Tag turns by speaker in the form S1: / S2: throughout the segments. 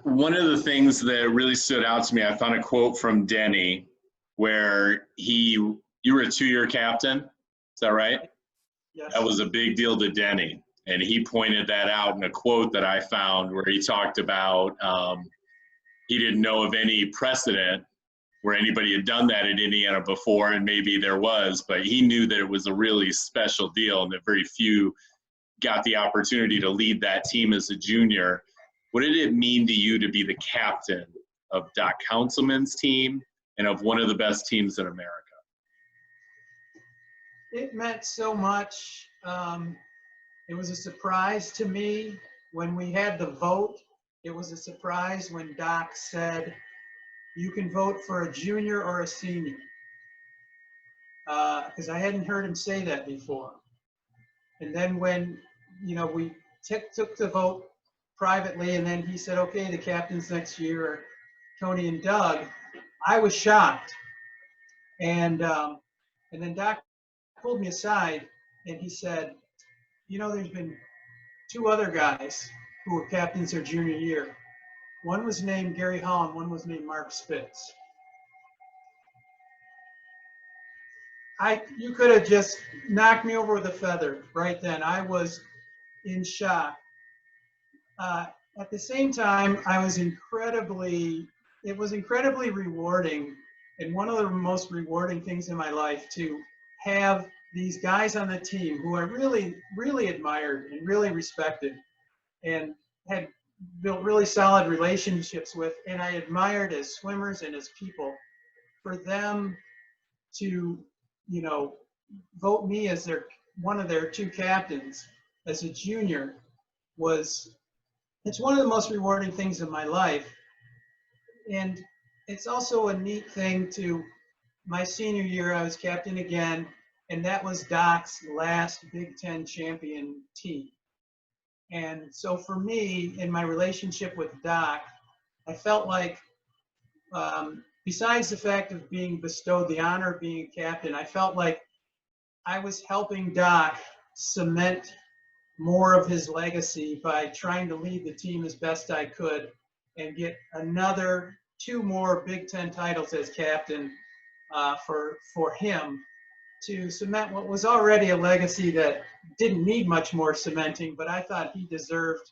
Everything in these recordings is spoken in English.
S1: one of the things that really stood out to me, I found a quote from Denny where you were a 2-year captain. Is that right?
S2: Yes.
S1: That was a big deal to Denny. And he pointed that out in a quote that I found where he talked about he didn't know of any precedent where anybody had done that in Indiana before, and maybe there was, but he knew that it was a really special deal and that very few got the opportunity to lead that team as a junior. What did it mean to you to be the captain of Doc Councilman's team and of one of the best teams in America?
S2: It meant so much. It was a surprise to me when we had the vote. It was a surprise when Doc said, you can vote for a junior or a senior. Because I hadn't heard him say that before. And then when, we took the vote privately, and then he said, okay, the captains next year are Tony and Doug, I was shocked. And then Doc pulled me aside and he said, there's been 2 other guys who were captains their junior year. One was named Gary Hall and one was named Mark Spitz. You could have just knocked me over with a feather right then. I was in shock. At the same time, it was incredibly rewarding, and one of the most rewarding things in my life to have these guys on the team who I really, really admired and really respected and had built really solid relationships with, and I admired as swimmers and as people, for them to, vote me as one of their 2 captains as a junior it's one of the most rewarding things in my life. And it's also a neat thing my senior year, I was captain again, and that was Doc's last Big Ten champion team. And so for me, in my relationship with Doc, I felt like, besides the fact of being bestowed the honor of being a captain, I felt like I was helping Doc cement more of his legacy by trying to lead the team as best I could and get another 2 more Big Ten titles as captain for him to cement what was already a legacy that didn't need much more cementing, but I thought he deserved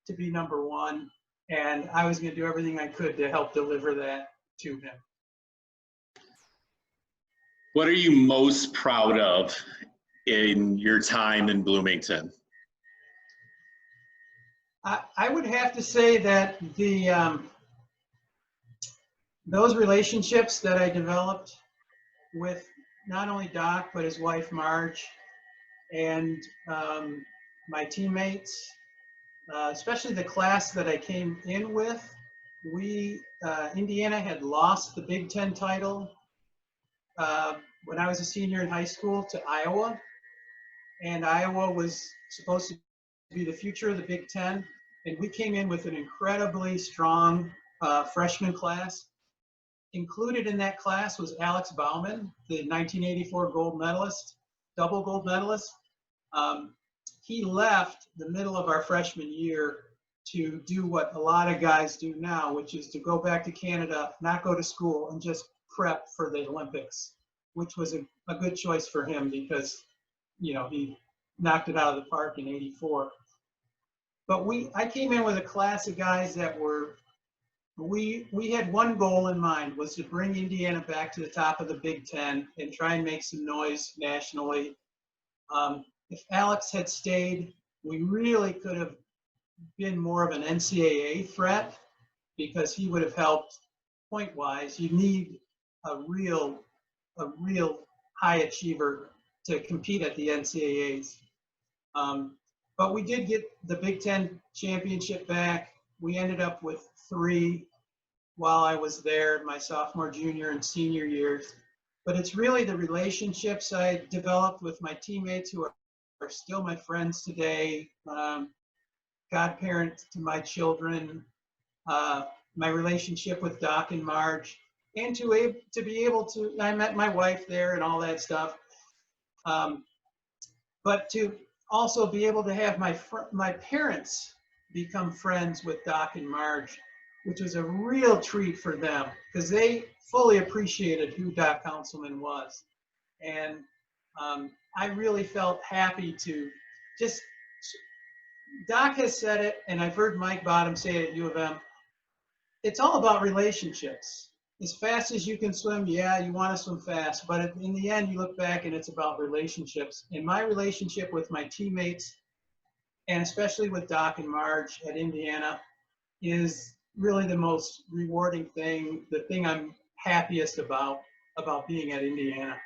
S2: to be number 1, and I was going to do everything I could to help deliver that to him.
S1: What are you most proud of in your time in Bloomington?
S2: I would have to say that those relationships that I developed with not only Doc, but his wife Marge, and my teammates, especially the class that I came in with, Indiana had lost the Big Ten title when I was a senior in high school to Iowa, and Iowa was supposed to be the future of the Big Ten, and we came in with an incredibly strong freshman class. Included in that class was Alex Bauman, the 1984 gold medalist, double gold medalist. He left the middle of our freshman year to do what a lot of guys do now, which is to go back to Canada, not go to school, and just prep for the Olympics, which was a good choice for him because, he knocked it out of the park in '84. But I came in with a class of guys that we had one goal in mind, was to bring Indiana back to the top of the Big Ten and try and make some noise nationally. If Alex had stayed, we really could have been more of an NCAA threat because he would have helped point-wise. You need a real high achiever to compete at the NCAAs. But we did get the Big Ten championship back. We ended up with 3 while I was there, my sophomore, junior, and senior years. But it's really the relationships I developed with my teammates who are still my friends today, godparents to my children, my relationship with Doc and Marge, and to be able to, I met my wife there and all that stuff. But to also be able to have my parents become friends with Doc and Marge which was a real treat for them because they fully appreciated who Doc Councilman was. And I really felt happy to just, Doc has said it, and I've heard Mike Bottom say it at U of M, it's all about relationships. As fast as you can swim, yeah, you want to swim fast, but in the end, you look back and it's about relationships. And my relationship with my teammates, and especially with Doc and Marge at Indiana, is really the most rewarding thing, the thing I'm happiest about being at Indiana.